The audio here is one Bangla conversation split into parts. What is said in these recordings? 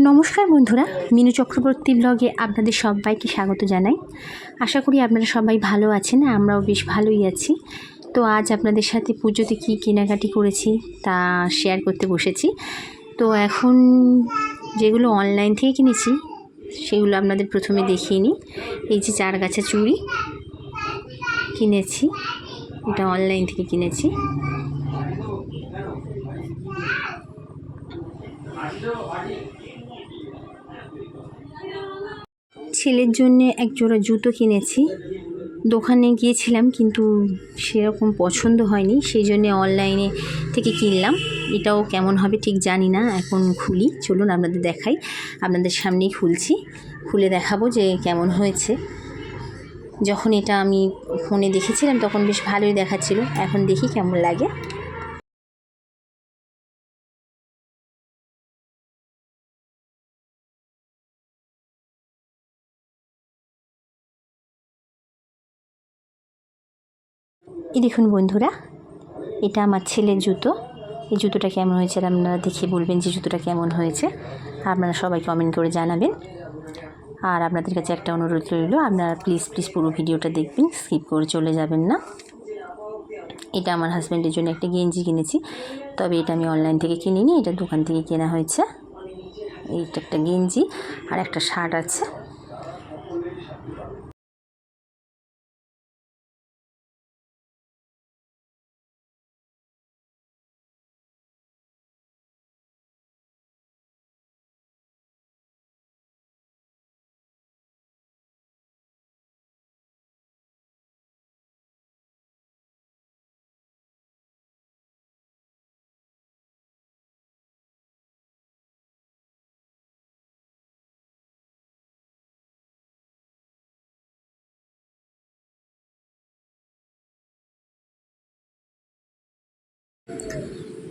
নমস্কার বন্ধুরা, মিনু চক্রবর্তী ব্লগে আপনাদের সবাইকে স্বাগত জানাই। আশা করি আপনারা সবাই ভালো আছেন, আমরাও বেশ ভালোই আছি। তো আজ আপনাদের সাথে পুজোতে কী কেনাকাটি করেছি তা শেয়ার করতে বসেছি। তো এখন যেগুলো অনলাইন থেকে কিনেছি সেগুলো আপনাদের প্রথমে দেখিয়ে নিই। এই যে 4 গাছা চুড়ি কিনেছি, এটা অনলাইন থেকে কিনেছি। ছেলের জন্য এক জোড়া জুতো কিনেছি। দোকানে গিয়েছিলাম কিন্তু সেরকম পছন্দ হয়নি, সেই জন্যে অনলাইনে থেকে কিনলাম। এটাও কেমন হবে ঠিক জানি না, এখন খুলি, চলুন আপনাদের দেখাই। আপনাদের সামনেই খুলছি, খুলে দেখাবো যে কেমন হয়েছে। যখন এটা আমি ফোনে দেখেছিলাম তখন বেশ ভালোই দেখাচ্ছিল, এখন দেখি কেমন লাগে। এই দেখুন বন্ধুরা, এটা আমার ছেলের জুতো। এই জুতোটা কেমন হয়েছে আপনারা দেখে বলবেন যে জুতোটা কেমন হয়েছে। আপনারা সবাই কমেন্ট করে জানাবেন। আর আপনাদের কাছে একটা অনুরোধ রইল, আপনারা প্লিজ পুরো ভিডিওটা দেখবেন, স্কিপ করে চলে যাবেন না। এটা আমার হাজব্যান্ডের জন্য একটা গেঞ্জি কিনেছি, তবে এটা আমি অনলাইন থেকে কিনিনি, এটা দোকান থেকে কেনা হয়েছে। এইটা একটা গেঞ্জি আর একটা শার্ট আছে।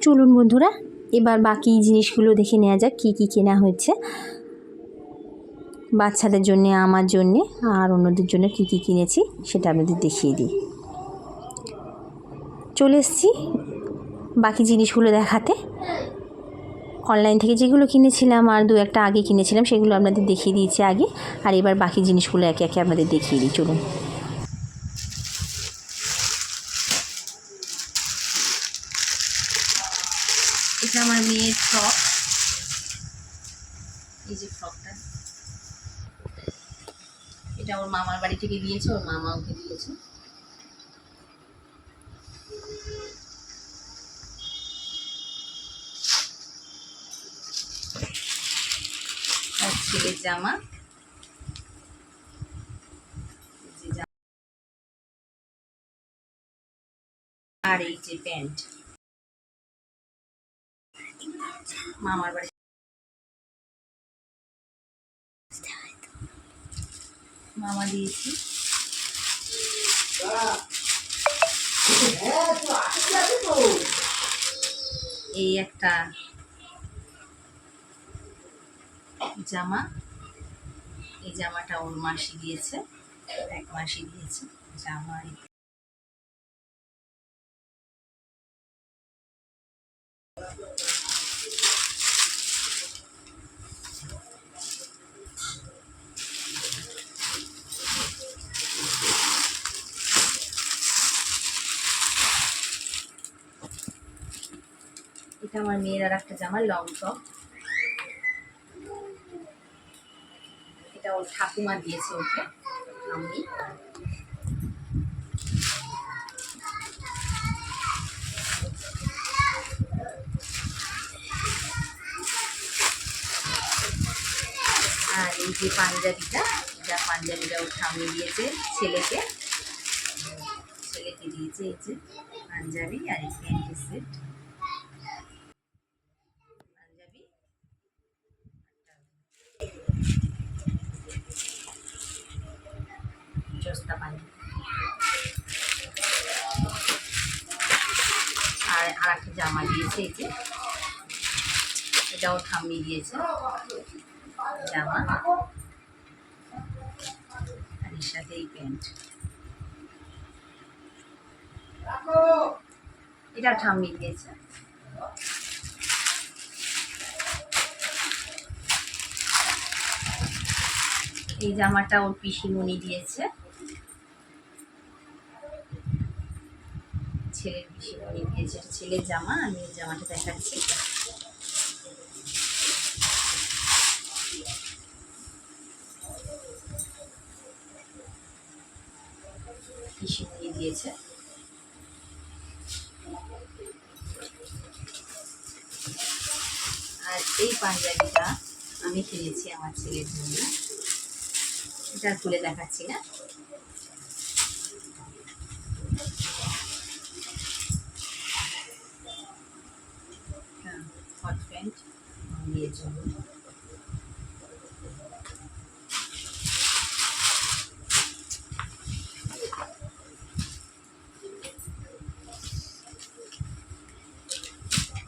চলুন বন্ধুরা, এবার বাকি জিনিসগুলো দেখে নেওয়া যাক কী কী কেনা হয়েছে। বাচ্চাদের জন্যে, আমার জন্যে আর অন্যদের জন্য কী কী কিনেছি সেটা আপনাদের দেখিয়ে দিই। চলে এসেছি বাকি জিনিসগুলো দেখাতে। অনলাইন থেকে যেগুলো কিনেছিলাম আর দু একটা আগে কিনেছিলাম সেগুলো আপনাদের দেখিয়ে দিয়েছি আগে, আর এবার বাকি জিনিসগুলো একে একে আপনাদের দেখিয়ে দিই, চলুন। এটা আমার মেয়ের ফ্রক, এই যে ফ্রকটা, এটা ওর মামার বাড়ি থেকে দিয়েছে, ওর মামা ওকে দিয়েছে। আর ছেলের জামা, আর এই যে প্যান্ট মামার বাড়ি মামা দিয়েছি। এই একটা জামা, এই জামাটা ওর মাসি দিয়েছে, এক মাসি দিয়েছে জামা। এটা আমার মেয়ের আর একটা জামা, লং টপ, এটা ওর ঠাকুমা দিয়েছে ওকে, আমি। আর এই যে পাঞ্জাবিটা, এটা পাঞ্জাবিটা ওর ঠাম্মি দিয়েছে ছেলেকে, দিয়েছে এই যে পাঞ্জাবি আর এই প্যান্টের সেট। পাঞ্জাবি, জস্তা পাঞ্জাবি, আর একটা জামা দিয়েছে এই যে, এটাও ঠাম্মি দিয়েছে জামা, আর এর সাথে এই প্যান্ট, এটা ঠাম্মি দিয়েছে। এই জামাটা ওর পিসিমণি দিয়েছে, ছেলের পিসিমণি দিয়েছে। ছেলের জামা, আমি এই জামাটা দেখাচ্ছি। পিসিমণি দিয়েছে। আর এই পাঞ্জাবিটা আমি কিনেছি আমার ছেলের জন্য, এটা খুলে দেখাচ্ছি না। হট প্যান্ট মেয়ের জন্য।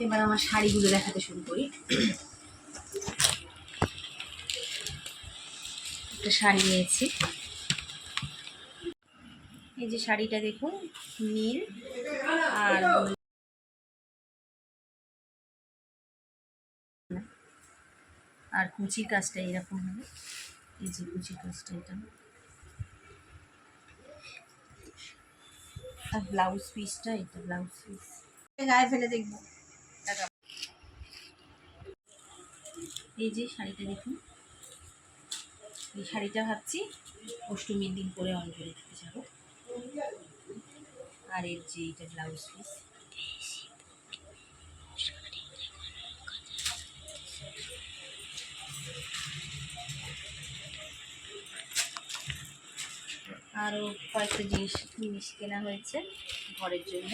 এবার আমার শাড়িগুলো দেখাতে শুরু করি। একটা শাড়ি নিয়েছি, এই যে শাড়িটা দেখুন, নীল আর কুচির কাজটা এরকম হবে। এই যে কুচির কাজটা এটা, আর ব্লাউজ পিসটা এটা ব্লাউজ পিস। গায়ে ফেলে দেখবো। এই যে শাড়িটা দেখুন, এই শাড়িটা ভাবছি অষ্টমীর দিন পরে অঞ্জলি দিতে যাবো। আর এর যে এটা ব্লাউজ পিস, আরও কয়েকটা জিনিস কেনা হয়েছে ঘরের জন্য।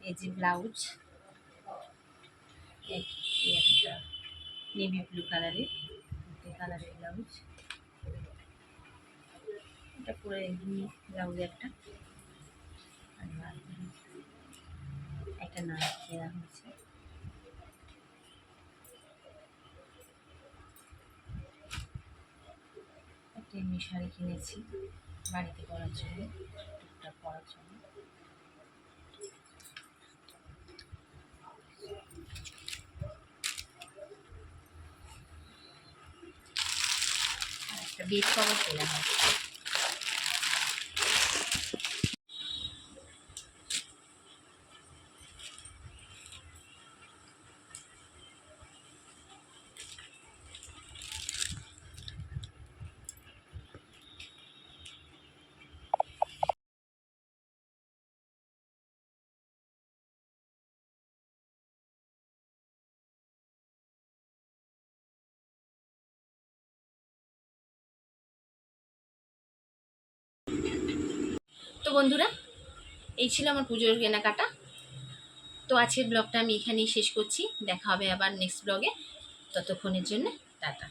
এই যে ব্লাউজ, একটা নেভি ব্লু কালারের ব্লাউজ, এটা পুরো ব্লাউজ একটা, একটা নাচ কেনা হয়েছে। একটা এমনি শাড়ি কিনেছি বাড়িতে পরার জন্য, টুকটাক পরার জন্য। আর একটা বেড কভার কেনা হয়েছে। তো বন্ধুরা, এই ছিল আমার পুজোর কেনাকাটা। তো আজকের ব্লগটা আমি এখানেই শেষ করছি, দেখা হবে আবার নেক্সট ব্লগে। ততক্ষণের জন্য টাটা।